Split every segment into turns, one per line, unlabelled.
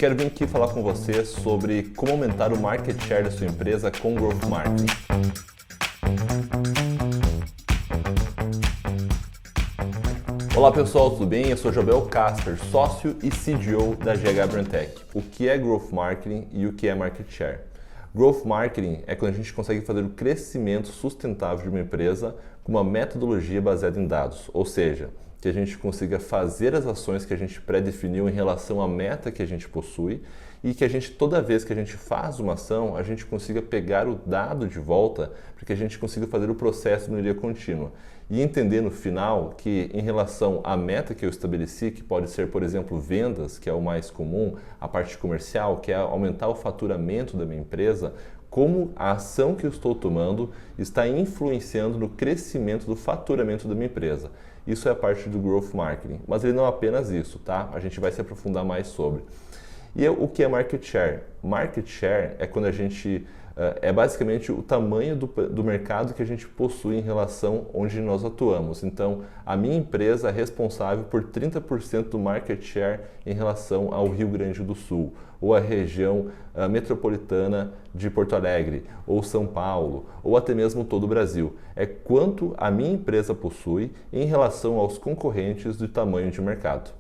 quero vir aqui falar com você sobre como aumentar o market share da sua empresa com Growth Marketing. Olá pessoal, tudo bem? Eu sou Jobel Casper, sócio e CDO da GH Brandtech. O que é Growth Marketing e o que é Market Share? Growth Marketing é quando a gente consegue fazer o crescimento sustentável de uma empresa com uma metodologia baseada em dados, ou seja, que a gente consiga fazer as ações que a gente pré-definiu em relação à meta que a gente possui e que a gente, toda vez que a gente faz uma ação, a gente consiga pegar o dado de volta para que a gente consiga fazer o processo de melhoria contínua. E entender no final que em relação à meta que eu estabeleci, que pode ser, por exemplo, vendas, que é o mais comum, a parte comercial, que é aumentar o faturamento da minha empresa, como a ação que eu estou tomando está influenciando no crescimento do faturamento da minha empresa. Isso é a parte do Growth Marketing, mas ele não é apenas isso, tá? A gente vai se aprofundar mais sobre. E o que é Market Share? Market Share é quando a gente... é basicamente o tamanho do mercado que a gente possui em relação onde nós atuamos. Então, a minha empresa é responsável por 30% do market share em relação ao Rio Grande do Sul, ou a região metropolitana de Porto Alegre, ou São Paulo, ou até mesmo todo o Brasil. É quanto a minha empresa possui em relação aos concorrentes do tamanho de mercado.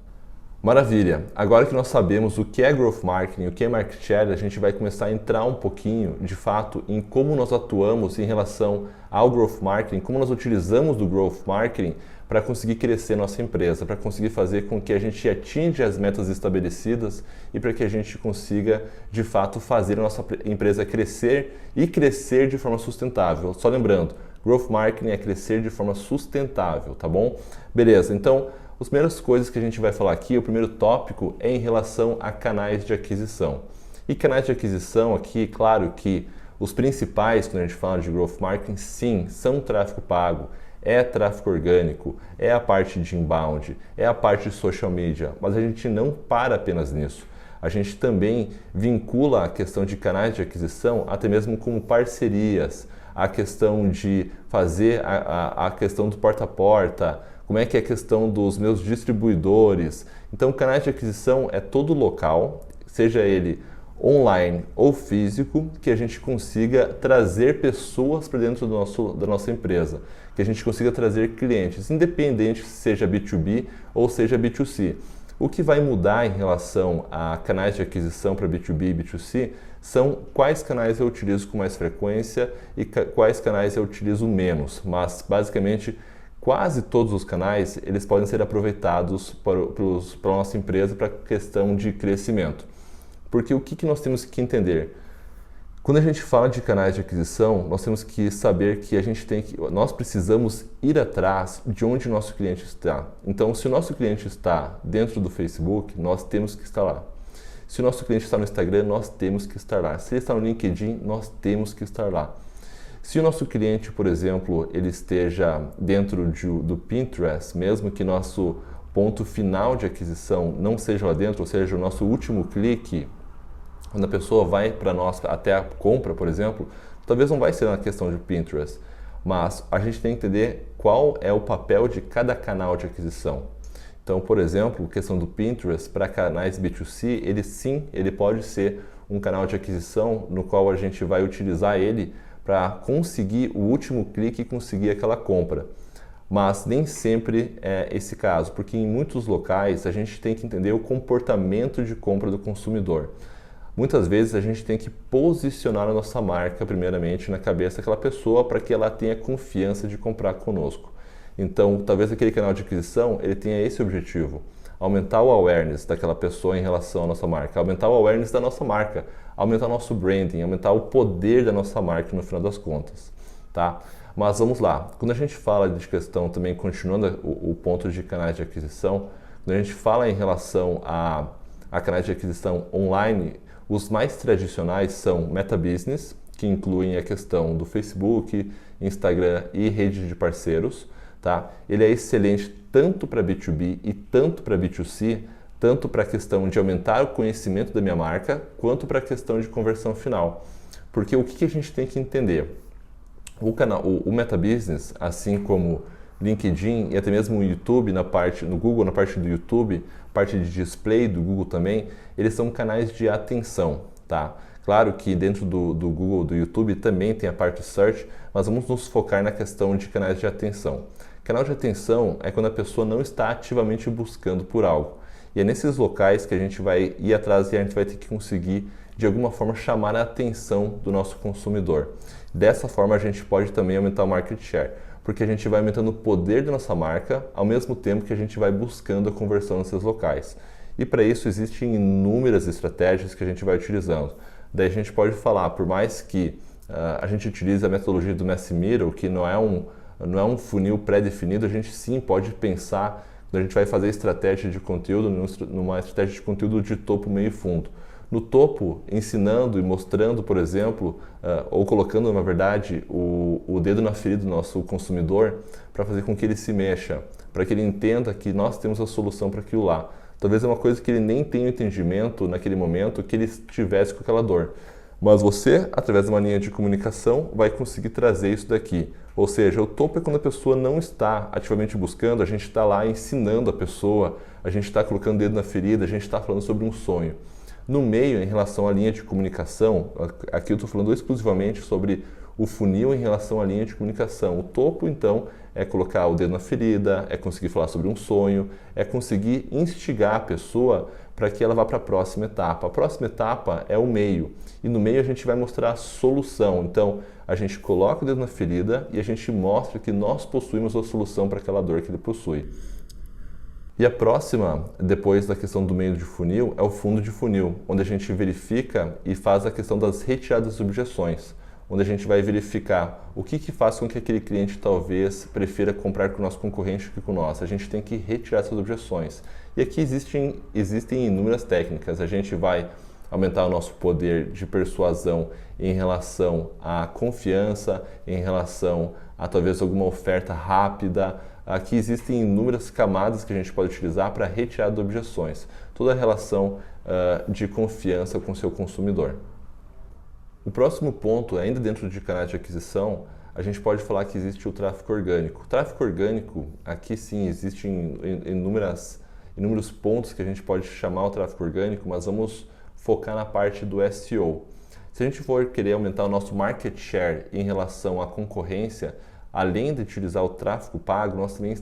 Maravilha! Agora que nós sabemos o que é Growth Marketing, o que é Market Share, a gente vai começar a entrar um pouquinho, de fato, em como nós atuamos em relação ao Growth Marketing, como nós utilizamos do Growth Marketing para conseguir crescer nossa empresa, para conseguir fazer com que a gente atinja as metas estabelecidas e para que a gente consiga, de fato, fazer a nossa empresa crescer e crescer de forma sustentável. Só lembrando, Growth Marketing é crescer de forma sustentável, tá bom? Beleza, então... As primeiras coisas que a gente vai falar aqui, o primeiro tópico é em relação a canais de aquisição. E canais de aquisição aqui, claro que os principais, quando a gente fala de Growth Marketing, sim, são tráfego pago, é tráfego orgânico, é a parte de inbound, é a parte de social media, mas a gente não para apenas nisso. A gente também vincula a questão de canais de aquisição até mesmo como parcerias, a questão de fazer a questão do porta a porta, como é que é a questão dos meus distribuidores. Então, canais de aquisição é todo local, seja ele online ou físico, que a gente consiga trazer pessoas para dentro da nossa empresa, que a gente consiga trazer clientes, independente se seja B2B ou seja B2C. O que vai mudar em relação a canais de aquisição para B2B e B2C são quais canais eu utilizo com mais frequência e quais canais eu utilizo menos, mas basicamente quase todos os canais eles podem ser aproveitados para a nossa empresa para questão de crescimento. Porque o que nós temos que entender? Quando a gente fala de canais de aquisição, nós temos que saber que nós precisamos ir atrás de onde o nosso cliente está. Então, se o nosso cliente está dentro do Facebook, nós temos que estar lá. Se o nosso cliente está no Instagram, nós temos que estar lá. Se ele está no LinkedIn, nós temos que estar lá. Se o nosso cliente, por exemplo, ele esteja dentro do Pinterest, mesmo que nosso ponto final de aquisição não seja lá dentro, ou seja, o nosso último clique, quando a pessoa vai para nós até a compra, por exemplo, talvez não vai ser na questão de Pinterest, mas a gente tem que entender qual é o papel de cada canal de aquisição. Então, por exemplo, a questão do Pinterest para canais B2C, ele pode ser um canal de aquisição no qual a gente vai utilizar ele para conseguir o último clique e conseguir aquela compra. Mas nem sempre é esse caso, porque em muitos locais a gente tem que entender o comportamento de compra do consumidor. Muitas vezes a gente tem que posicionar a nossa marca primeiramente na cabeça daquela pessoa para que ela tenha confiança de comprar conosco. Então, talvez aquele canal de aquisição ele tenha esse objetivo. Aumentar o awareness daquela pessoa em relação à nossa marca, aumentar o awareness da nossa marca, aumentar o nosso branding, aumentar o poder da nossa marca no final das contas, tá? Mas vamos lá, quando a gente fala de questão também, continuando o ponto de canais de aquisição, quando a gente fala em relação a canais de aquisição online, os mais tradicionais são Meta Business, que incluem a questão do Facebook, Instagram e rede de parceiros, tá? Ele é excelente tanto para B2B e tanto para B2C, tanto para a questão de aumentar o conhecimento da minha marca, quanto para a questão de conversão final. Porque o que a gente tem que entender? O Meta Business, assim como LinkedIn e até mesmo o YouTube, no Google, na parte do YouTube, parte de display do Google também, eles são canais de atenção, tá? Claro que dentro do Google, do YouTube, também tem a parte search, mas vamos nos focar na questão de canais de atenção. Canal de atenção é quando a pessoa não está ativamente buscando por algo. E é nesses locais que a gente vai ir atrás e a gente vai ter que conseguir, de alguma forma, chamar a atenção do nosso consumidor. Dessa forma, a gente pode também aumentar o market share, porque a gente vai aumentando o poder da nossa marca, ao mesmo tempo que a gente vai buscando a conversão nesses locais. E para isso, existem inúmeras estratégias que a gente vai utilizando. Daí a gente pode falar, por mais que a gente utilize a metodologia do Messi-Mirror, que não é um funil pré-definido, a gente sim pode pensar, quando a gente vai fazer estratégia de conteúdo, numa estratégia de conteúdo de topo, meio e fundo. No topo, ensinando e mostrando, por exemplo, ou colocando, na verdade, o dedo na ferida do nosso consumidor para fazer com que ele se mexa, para que ele entenda que nós temos a solução para aquilo lá. Talvez é uma coisa que ele nem tenha entendimento naquele momento que ele estivesse com aquela dor. Mas você, através de uma linha de comunicação, vai conseguir trazer isso daqui. Ou seja, o topo é quando a pessoa não está ativamente buscando, a gente está lá ensinando a pessoa, a gente está colocando o dedo na ferida, a gente está falando sobre um sonho. No meio, em relação à linha de comunicação, aqui eu estou falando exclusivamente sobre o funil em relação à linha de comunicação. O topo, então, é colocar o dedo na ferida, é conseguir falar sobre um sonho, é conseguir instigar a pessoa para que ela vá para a próxima etapa. A próxima etapa é o meio, e no meio a gente vai mostrar a solução. Então, a gente coloca o dedo na ferida e a gente mostra que nós possuímos a solução para aquela dor que ele possui. E a próxima, depois da questão do meio de funil, é o fundo de funil, onde a gente verifica e faz a questão das retiradas de objeções, onde a gente vai verificar o que faz com que aquele cliente talvez prefira comprar com o nosso concorrente do que com nós. A gente tem que retirar essas objeções. E aqui existem inúmeras técnicas. A gente vai aumentar o nosso poder de persuasão em relação à confiança, em relação a talvez alguma oferta rápida. Aqui existem inúmeras camadas que a gente pode utilizar para retirar de objeções. Toda a relação de confiança com o seu consumidor. O próximo ponto, ainda dentro de canais de aquisição, a gente pode falar que existe o tráfego orgânico. O tráfego orgânico, aqui sim, existem inúmeros pontos que a gente pode chamar o tráfego orgânico, mas vamos focar na parte do SEO. Se a gente for querer aumentar o nosso market share em relação à concorrência, além de utilizar o tráfego pago, nós também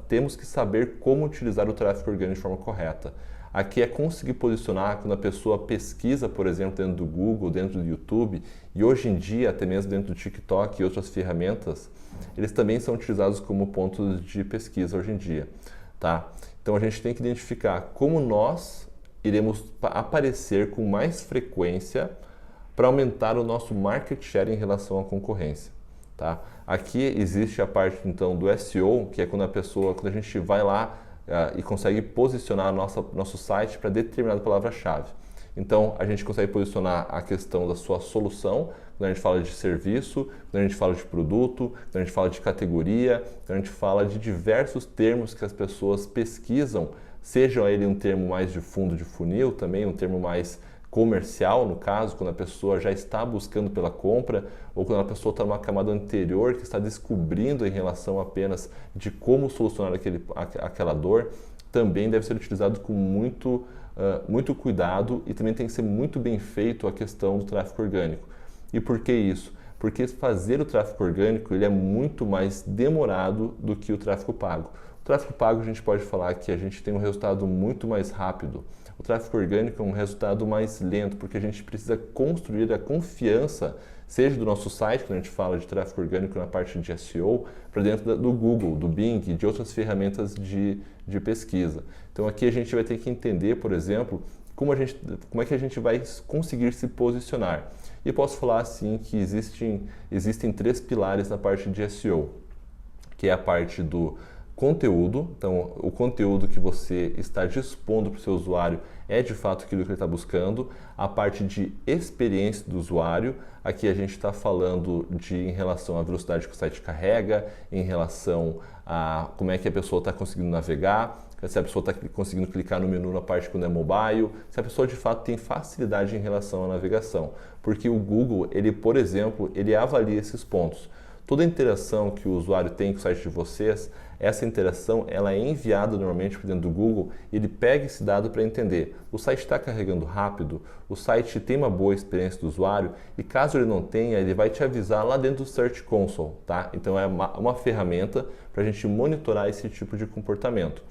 temos que saber como utilizar o tráfego orgânico de forma correta. Aqui é conseguir posicionar quando a pessoa pesquisa, por exemplo, dentro do Google, dentro do YouTube, e hoje em dia, até mesmo dentro do TikTok e outras ferramentas, eles também são utilizados como pontos de pesquisa hoje em dia, tá? Então a gente tem que identificar como nós iremos aparecer com mais frequência para aumentar o nosso market share em relação à concorrência, tá? Aqui existe a parte então do SEO, que é quando a gente vai lá e consegue posicionar nosso site para determinada palavra-chave. Então, a gente consegue posicionar a questão da sua solução, quando a gente fala de serviço, quando a gente fala de produto, quando a gente fala de categoria, quando a gente fala de diversos termos que as pessoas pesquisam, seja ele um termo mais de fundo de funil, também um termo mais comercial, no caso, quando a pessoa já está buscando pela compra, ou quando a pessoa está numa camada anterior que está descobrindo em relação apenas de como solucionar aquela dor, também deve ser utilizado com muito cuidado e também tem que ser muito bem feito a questão do tráfego orgânico. E por que isso? Porque fazer o tráfego orgânico ele é muito mais demorado do que o tráfego pago. O tráfego pago a gente pode falar que a gente tem um resultado muito mais rápido. O tráfego orgânico é um resultado mais lento, porque a gente precisa construir a confiança, seja do nosso site, quando a gente fala de tráfego orgânico na parte de SEO, para dentro do Google, do Bing, de outras ferramentas de pesquisa. Então aqui a gente vai ter que entender, por exemplo, como é que a gente vai conseguir se posicionar. E posso falar assim que existem 3 pilares na parte de SEO, que é a parte do conteúdo. Então, o conteúdo que você está dispondo para o seu usuário é de fato aquilo que ele está buscando. A parte de experiência do usuário, aqui a gente está falando em relação à velocidade que o site carrega, em relação a como é que a pessoa está conseguindo navegar, se a pessoa está conseguindo clicar no menu na parte quando é mobile, se a pessoa de fato tem facilidade em relação à navegação. Porque o Google, por exemplo, ele avalia esses pontos. toda a interação que o usuário tem com o site de vocês, essa interação ela é enviada normalmente para dentro do Google e ele pega esse dado para entender. O site está carregando rápido, o site tem uma boa experiência do usuário e caso ele não tenha, ele vai te avisar lá dentro do Search Console, tá? Então é uma ferramenta para a gente monitorar esse tipo de comportamento.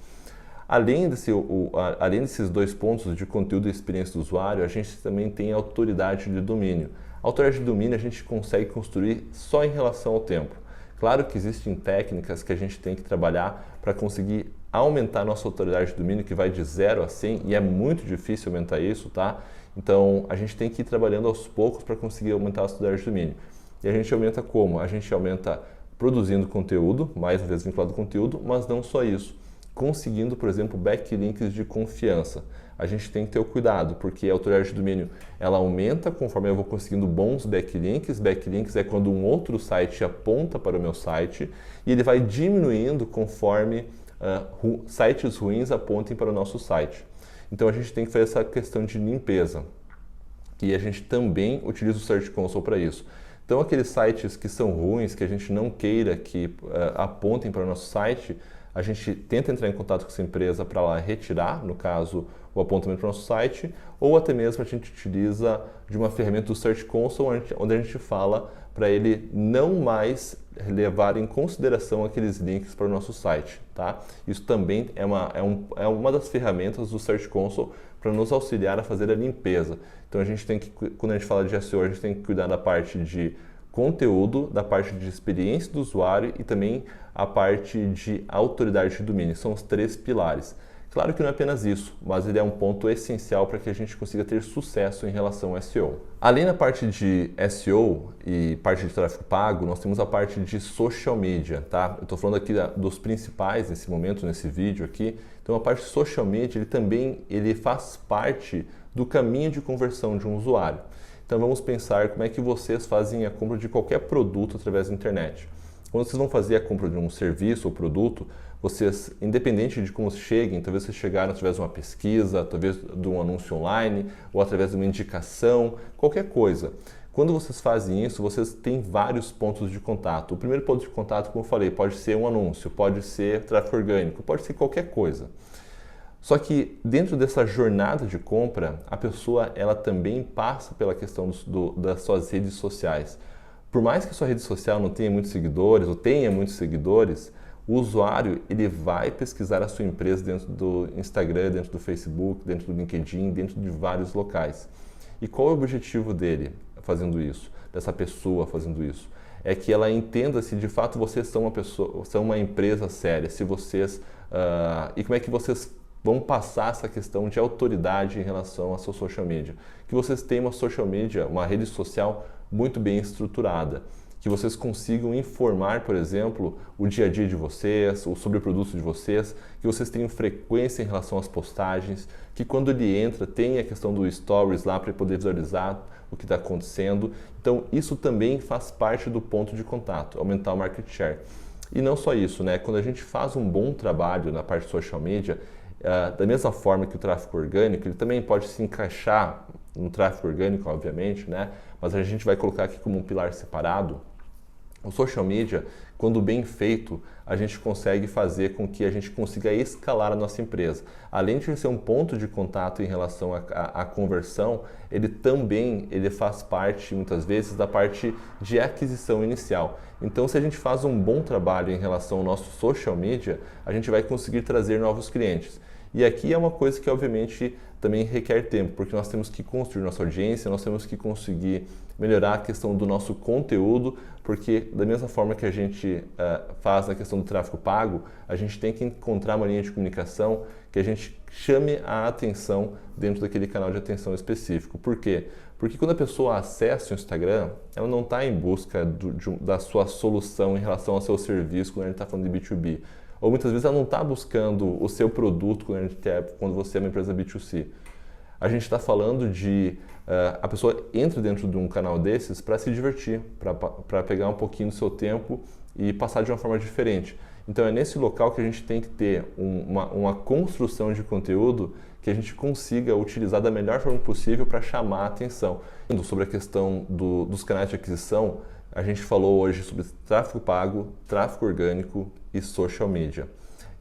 Além desses dois pontos de conteúdo e experiência do usuário, a gente também tem a autoridade de domínio. A autoridade de domínio a gente consegue construir só em relação ao tempo. Claro que existem técnicas que a gente tem que trabalhar para conseguir aumentar a nossa autoridade de domínio, que vai de 0 a 100, e é muito difícil aumentar isso, tá? Então, a gente tem que ir trabalhando aos poucos para conseguir aumentar a autoridade de domínio. E a gente aumenta como? A gente aumenta produzindo conteúdo, mais uma vez vinculado ao conteúdo, mas não só isso. Conseguindo, por exemplo, backlinks de confiança. A gente tem que ter o cuidado, porque a autoridade de domínio ela aumenta conforme eu vou conseguindo bons backlinks. Backlinks é quando um outro site aponta para o meu site e ele vai diminuindo conforme sites ruins apontem para o nosso site. Então a gente tem que fazer essa questão de limpeza. E a gente também utiliza o Search Console para isso. Então aqueles sites que são ruins, que a gente não queira que apontem para o nosso site, a gente tenta entrar em contato com essa empresa para lá retirar, no caso, o apontamento para o nosso site, ou até mesmo a gente utiliza de uma ferramenta do Search Console, onde a gente fala para ele não mais levar em consideração aqueles links para o nosso site, tá? Isso também é uma das ferramentas do Search Console para nos auxiliar a fazer a limpeza. Então a gente tem que, quando a gente fala de SEO, a gente tem que cuidar da parte de conteúdo, da parte de experiência do usuário e também a parte de autoridade de domínio. São os 3 pilares. Claro que não é apenas isso, mas ele é um ponto essencial para que a gente consiga ter sucesso em relação ao SEO. Além da parte de SEO e parte de tráfego pago, nós temos a parte de social media, tá? Eu estou falando aqui dos principais nesse momento, nesse vídeo aqui. Então a parte de social media, ele faz parte do caminho de conversão de um usuário. Então vamos pensar como é que vocês fazem a compra de qualquer produto através da internet. Quando vocês vão fazer a compra de um serviço ou produto, vocês, independente de como cheguem, talvez vocês chegaram através de uma pesquisa, talvez de um anúncio online ou através de uma indicação, qualquer coisa. Quando vocês fazem isso, vocês têm vários pontos de contato. O primeiro ponto de contato, como eu falei, pode ser um anúncio, pode ser tráfego orgânico, pode ser qualquer coisa. Só que dentro dessa jornada de compra, a pessoa ela também passa pela questão das suas redes sociais. Por mais que a sua rede social não tenha muitos seguidores ou tenha muitos seguidores, o usuário ele vai pesquisar a sua empresa dentro do Instagram, dentro do Facebook, dentro do LinkedIn, dentro de vários locais. E qual é o objetivo dele fazendo isso, dessa pessoa fazendo isso? É que ela entenda se de fato vocês são uma empresa séria, se vocês e como é que vocês vão passar essa questão de autoridade em relação à sua social media. Que vocês tenham uma social media, uma rede social muito bem estruturada. Que vocês consigam informar, por exemplo, o dia a dia de vocês, ou sobre o produto de vocês, que vocês tenham frequência em relação às postagens, que quando ele entra tem a questão do Stories lá para poder visualizar o que está acontecendo. Então isso também faz parte do ponto de contato, aumentar o market share. E não só isso, né? Quando a gente faz um bom trabalho na parte de social media, da mesma forma que o tráfego orgânico, ele também pode se encaixar no tráfego orgânico, obviamente, né? Mas a gente vai colocar aqui como um pilar separado. O social media, quando bem feito, a gente consegue fazer com que a gente consiga escalar a nossa empresa. Além de ser um ponto de contato em relação à conversão, ele também faz parte, muitas vezes, da parte de aquisição inicial. Então, se a gente faz um bom trabalho em relação ao nosso social media, a gente vai conseguir trazer novos clientes. E aqui é uma coisa que, obviamente, também requer tempo, porque nós temos que construir nossa audiência, nós temos que conseguir melhorar a questão do nosso conteúdo, porque da mesma forma que a gente faz na questão do tráfego pago, a gente tem que encontrar uma linha de comunicação que a gente chame a atenção dentro daquele canal de atenção específico. Por quê? Porque quando a pessoa acessa o Instagram, ela não está em busca da sua solução em relação ao seu serviço quando a gente está falando de B2B. Ou muitas vezes ela não está buscando o seu produto quando você é uma empresa B2C. A gente está falando de a pessoa entra dentro de um canal desses para se divertir, para pegar um pouquinho do seu tempo e passar de uma forma diferente. Então é nesse local que a gente tem que ter uma construção de conteúdo que a gente consiga utilizar da melhor forma possível para chamar a atenção. Sobre a questão dos canais de aquisição, A gente falou hoje sobre tráfego pago, tráfego orgânico e social media.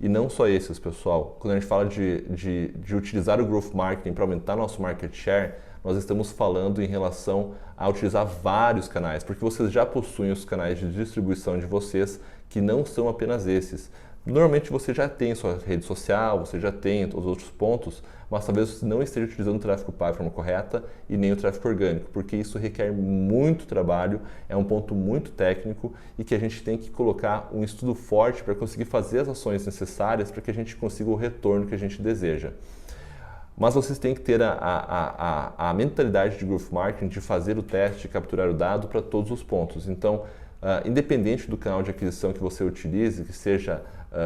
E não só esses, pessoal. Quando a gente fala de utilizar o Growth Marketing para aumentar nosso market share, nós estamos falando em relação a utilizar vários canais, porque vocês já possuem os canais de distribuição de vocês, que não são apenas esses. Normalmente você já tem sua rede social, você já tem os outros pontos, mas talvez você não esteja utilizando o tráfego pago de forma correta e nem o tráfego orgânico, porque isso requer muito trabalho, é um ponto muito técnico e que a gente tem que colocar um estudo forte para conseguir fazer as ações necessárias para que a gente consiga o retorno que a gente deseja. Mas vocês têm que ter a mentalidade de Growth Marketing, de fazer o teste, de capturar o dado para todos os pontos. Então, independente do canal de aquisição que você utilize, que seja,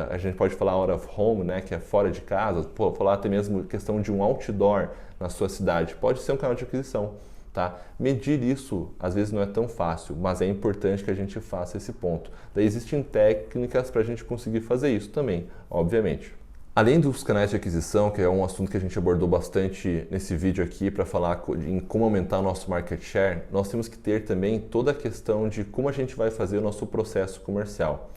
a gente pode falar out of home, né, que é fora de casa, falar até mesmo questão de um outdoor na sua cidade, pode ser um canal de aquisição. Tá? Medir isso às vezes não é tão fácil, mas é importante que a gente faça esse ponto. Daí existem técnicas para a gente conseguir fazer isso também, obviamente. Além dos canais de aquisição, que é um assunto que a gente abordou bastante nesse vídeo aqui para falar em como aumentar o nosso market share, nós temos que ter também toda a questão de como a gente vai fazer o nosso processo comercial.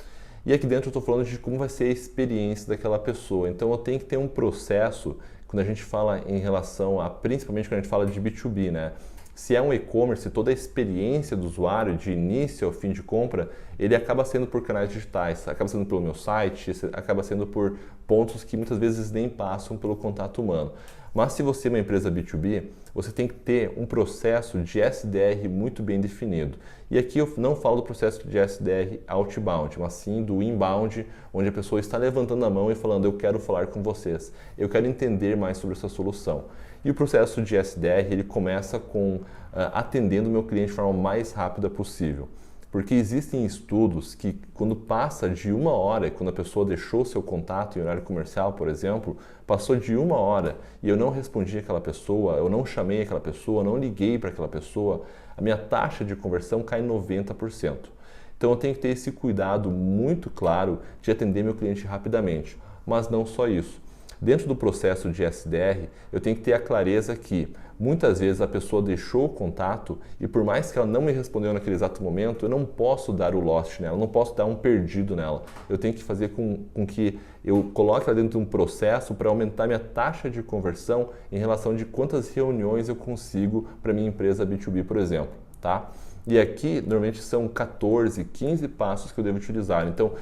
E aqui dentro eu estou falando de como vai ser a experiência daquela pessoa. Então eu tenho que ter um processo, quando a gente fala em relação a, principalmente quando a gente fala de B2B, né? Se é um e-commerce, toda a experiência do usuário, de início ao fim de compra, ele acaba sendo por canais digitais, acaba sendo pelo meu site, acaba sendo por pontos que muitas vezes nem passam pelo contato humano. Mas se você é uma empresa B2B, você tem que ter um processo de SDR muito bem definido. E aqui eu não falo do processo de SDR outbound, mas sim do inbound, onde a pessoa está levantando a mão e falando: eu quero falar com vocês, eu quero entender mais sobre essa solução. E o processo de SDR, ele começa com atendendo o meu cliente de forma mais rápida possível. Porque existem estudos que quando passa de 1 hora, quando a pessoa deixou seu contato em horário comercial, por exemplo, passou de 1 hora e eu não respondi aquela pessoa, eu não chamei aquela pessoa, não liguei para aquela pessoa, a minha taxa de conversão cai 90%. Então eu tenho que ter esse cuidado muito claro de atender meu cliente rapidamente. Mas não só isso. Dentro do processo de SDR, eu tenho que ter a clareza que muitas vezes a pessoa deixou o contato e por mais que ela não me respondeu naquele exato momento, eu não posso dar o lost nela, eu não posso dar um perdido nela. Eu tenho que fazer com que eu coloque ela dentro de um processo para aumentar minha taxa de conversão em relação de quantas reuniões eu consigo para minha empresa B2B, por exemplo, tá? E aqui, normalmente, são 14, 15 passos que eu devo utilizar. Então,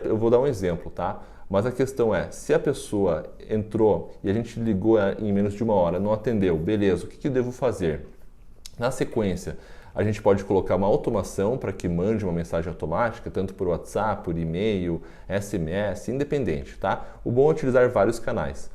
eu vou dar um exemplo, tá? Mas a questão é, se a pessoa entrou e a gente ligou em menos de 1 hora, não atendeu, beleza, o que eu devo fazer? Na sequência, a gente pode colocar uma automação para que mande uma mensagem automática, tanto por WhatsApp, por e-mail, SMS, independente, tá? O bom é utilizar vários canais.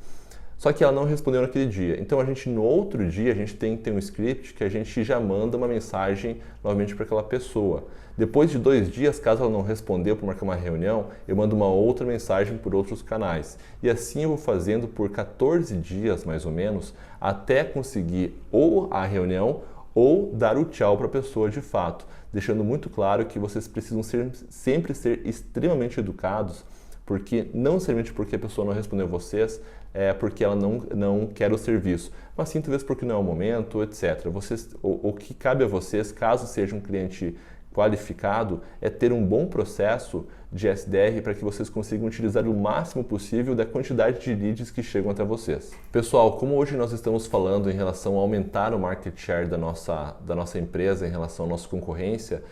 Só que ela não respondeu naquele dia. Então a gente no outro dia a gente tem que ter um script que a gente já manda uma mensagem novamente para aquela pessoa. Depois de 2 dias, caso ela não respondeu para marcar uma reunião, eu mando uma outra mensagem por outros canais. E assim eu vou fazendo por 14 dias mais ou menos, até conseguir ou a reunião ou dar o tchau para a pessoa de fato. Deixando muito claro que vocês precisam sempre ser extremamente educados, porque não necessariamente porque a pessoa não respondeu vocês, é porque ela não quer o serviço, mas sim talvez porque não é o momento, etc. O que cabe a vocês, caso seja um cliente qualificado, é ter um bom processo de SDR para que vocês consigam utilizar o máximo possível da quantidade de leads que chegam até vocês. Pessoal, como hoje nós estamos falando em relação a aumentar o market share da nossa empresa em relação à nossa concorrência,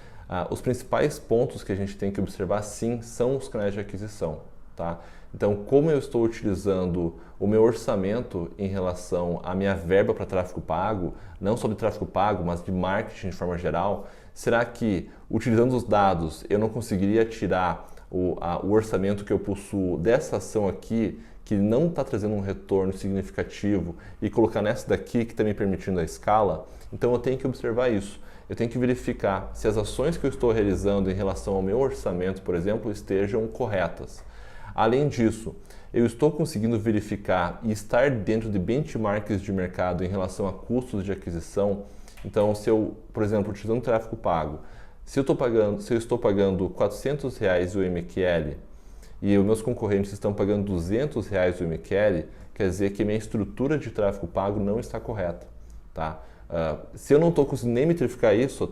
os principais pontos que a gente tem que observar, sim, são os canais de aquisição, tá? Então, como eu estou utilizando o meu orçamento em relação à minha verba para tráfego pago, não só de tráfego pago, mas de marketing de forma geral, será que, utilizando os dados, eu não conseguiria tirar o orçamento que eu possuo dessa ação aqui, que não está trazendo um retorno significativo, e colocar nessa daqui que está me permitindo a escala? Então, eu tenho que observar isso. Eu tenho que verificar se as ações que eu estou realizando em relação ao meu orçamento, por exemplo, estejam corretas. Além disso, eu estou conseguindo verificar e estar dentro de benchmarks de mercado em relação a custos de aquisição. Então, se eu, por exemplo, utilizando tráfego pago, se eu estou pagando R$400 o MQL e os meus concorrentes estão pagando R$200 o MQL, quer dizer que minha estrutura de tráfego pago não está correta, tá? Se eu não estou conseguindo nem metrificar isso,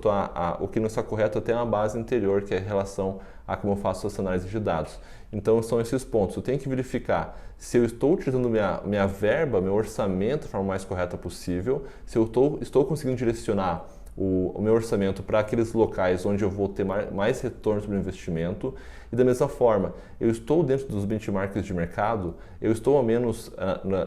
o que não está correto até uma base anterior, que é em relação a como eu faço essa análise de dados. Então são esses pontos. Eu tenho que verificar se eu estou utilizando minha verba, meu orçamento da forma mais correta possível, se eu estou conseguindo direcionar o meu orçamento para aqueles locais onde eu vou ter mais retorno sobre o investimento. E da mesma forma, eu estou dentro dos benchmarks de mercado, eu estou ao menos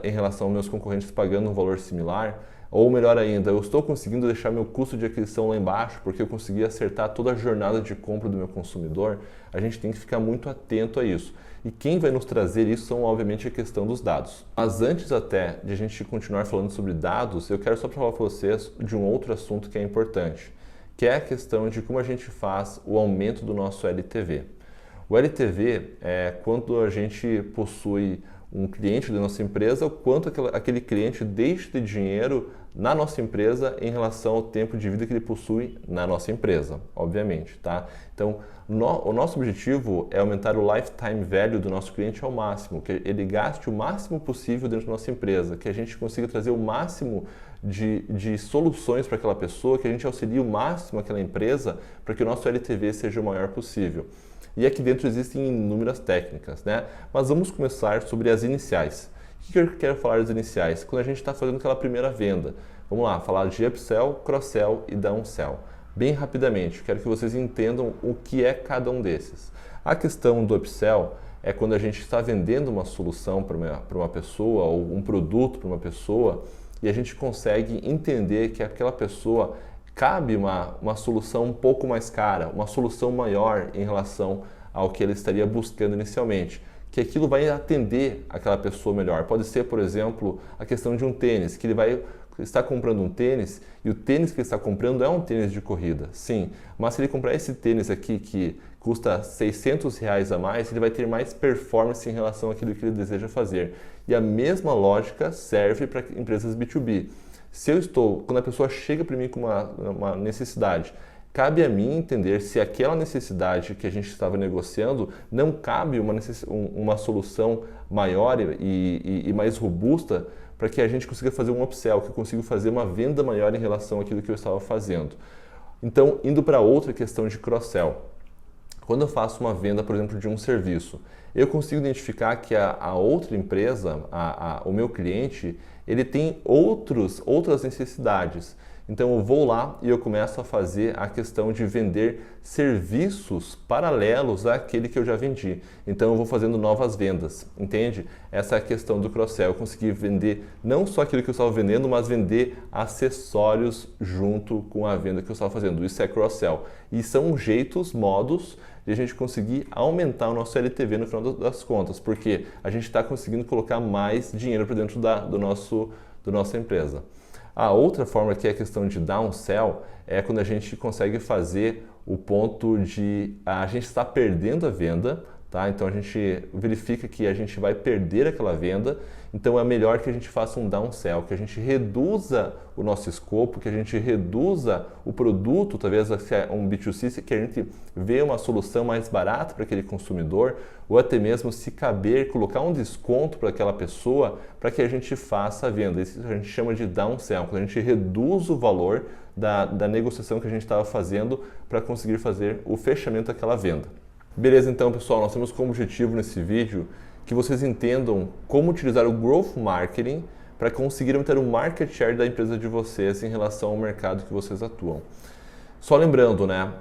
em relação aos meus concorrentes pagando um valor similar, ou melhor ainda, eu estou conseguindo deixar meu custo de aquisição lá embaixo porque eu consegui acertar toda a jornada de compra do meu consumidor. A gente tem que ficar muito atento a isso. E quem vai nos trazer isso são, obviamente, a questão dos dados. Mas antes até de a gente continuar falando sobre dados, eu quero só falar para vocês de um outro assunto que é importante, que é a questão de como a gente faz o aumento do nosso LTV. O LTV é quando a gente possui um cliente da nossa empresa, o quanto aquele cliente deixa de dinheiro na nossa empresa em relação ao tempo de vida que ele possui na nossa empresa, obviamente, tá? Então, o nosso objetivo é aumentar o lifetime value do nosso cliente ao máximo, que ele gaste o máximo possível dentro da nossa empresa, que a gente consiga trazer o máximo de soluções para aquela pessoa, que a gente auxilie o máximo aquela empresa para que o nosso LTV seja o maior possível. E aqui dentro existem inúmeras técnicas, né? Mas vamos começar sobre as iniciais. O que eu quero falar das iniciais? Quando a gente está fazendo aquela primeira venda. Vamos lá, falar de upsell, cross-sell e downsell. Bem rapidamente, quero que vocês entendam o que é cada um desses. A questão do upsell é quando a gente está vendendo uma solução para uma pessoa ou um produto para uma pessoa e a gente consegue entender que aquela pessoa cabe uma solução um pouco mais cara, uma solução maior em relação ao que ele estaria buscando inicialmente, que aquilo vai atender aquela pessoa melhor. Pode ser, por exemplo, a questão de um tênis, que ele vai estar comprando um tênis e o tênis que ele está comprando é um tênis de corrida, sim, mas se ele comprar esse tênis aqui que custa R$600 a mais, ele vai ter mais performance em relação àquilo que ele deseja fazer. E a mesma lógica serve para empresas B2B. Quando a pessoa chega para mim com uma necessidade, cabe a mim entender se aquela necessidade que a gente estava negociando não cabe uma solução maior e mais robusta para que a gente consiga fazer um upsell, que eu consiga fazer uma venda maior em relação àquilo que eu estava fazendo. Então, indo para outra questão de cross-sell. Quando eu faço uma venda, por exemplo, de um serviço, eu consigo identificar que a outra empresa, o meu cliente, ele tem outras necessidades. Então eu vou lá e eu começo a fazer a questão de vender serviços paralelos àquele que eu já vendi. Então eu vou fazendo novas vendas, entende? Essa é a questão do cross-sell. Eu consegui vender não só aquilo que eu estava vendendo, mas vender acessórios junto com a venda que eu estava fazendo. Isso é cross-sell. E são modos de a gente conseguir aumentar o nosso LTV no final das contas, porque a gente está conseguindo colocar mais dinheiro para dentro da nossa empresa. A outra forma que é a questão de downsell é quando a gente consegue fazer o ponto de a gente está perdendo a venda, tá? Então a gente verifica que a gente vai perder aquela venda, então é melhor que a gente faça um downsell, que a gente reduza o nosso escopo, que a gente reduza o produto, talvez se é um B2C, que a gente vê uma solução mais barata para aquele consumidor, ou até mesmo se caber, colocar um desconto para aquela pessoa para que a gente faça a venda. Isso a gente chama de downsell, quando a gente reduz o valor da negociação que a gente estava fazendo para conseguir fazer o fechamento daquela venda. Beleza, então pessoal, nós temos como objetivo nesse vídeo que vocês entendam como utilizar o Growth Marketing para conseguir aumentar o market share da empresa de vocês em relação ao mercado que vocês atuam. Só lembrando, né,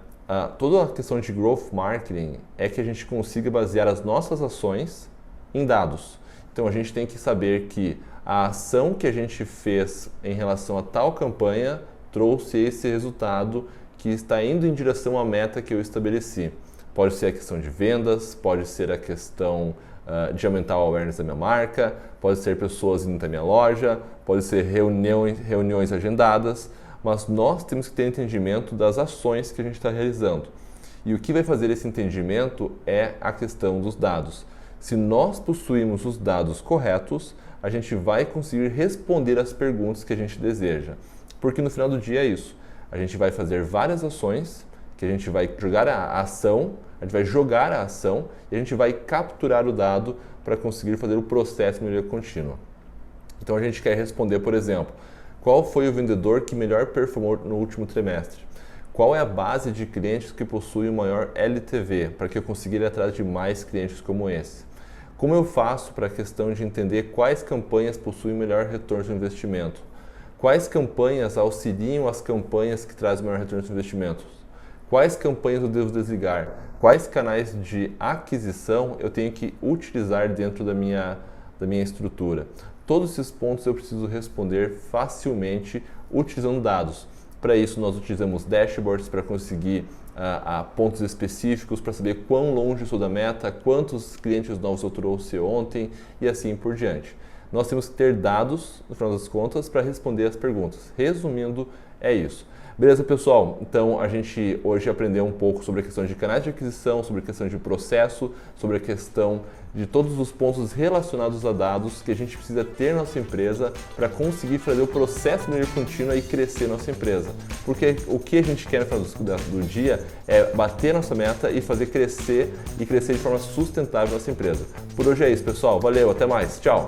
toda a questão de Growth Marketing é que a gente consiga basear as nossas ações em dados. Então a gente tem que saber que a ação que a gente fez em relação a tal campanha trouxe esse resultado que está indo em direção à meta que eu estabeleci. Pode ser a questão de vendas, pode ser a questão de aumentar o awareness da minha marca, pode ser pessoas indo até minha loja, pode ser reuniões agendadas, mas nós temos que ter entendimento das ações que a gente está realizando. E o que vai fazer esse entendimento é a questão dos dados. Se nós possuímos os dados corretos, a gente vai conseguir responder as perguntas que a gente deseja. Porque no final do dia é isso. A gente vai fazer várias ações, que a gente vai jogar a ação, a gente vai jogar a ação e a gente vai capturar o dado para conseguir fazer o processo de melhoria contínua. Então a gente quer responder, por exemplo, Qual foi o vendedor que melhor performou no último trimestre? Qual é a base de clientes que possui o maior LTV, para que eu consiga ir atrás de mais clientes como esse? Como eu faço para a questão de entender quais campanhas possuem melhor retorno de investimento? Quais campanhas auxiliam as campanhas que trazem maior retorno de investimentos? Quais campanhas eu devo desligar? Quais canais de aquisição eu tenho que utilizar dentro da minha estrutura? Todos esses pontos eu preciso responder facilmente utilizando dados. Para isso, nós utilizamos dashboards para conseguir pontos específicos, para saber quão longe estou da meta, quantos clientes novos eu trouxe ontem e assim por diante. Nós temos que ter dados, no final das contas, para responder as perguntas. Resumindo, é isso. Beleza, pessoal? Então, a gente hoje aprendeu um pouco sobre a questão de canais de aquisição, sobre a questão de processo, sobre a questão de todos os pontos relacionados a dados que a gente precisa ter na nossa empresa para conseguir fazer o processo de melhoria contínua e crescer nossa empresa. Porque o que a gente quer no final do dia é bater nossa meta e fazer crescer e crescer de forma sustentável nossa empresa. Por hoje é isso, pessoal. Valeu, até mais. Tchau!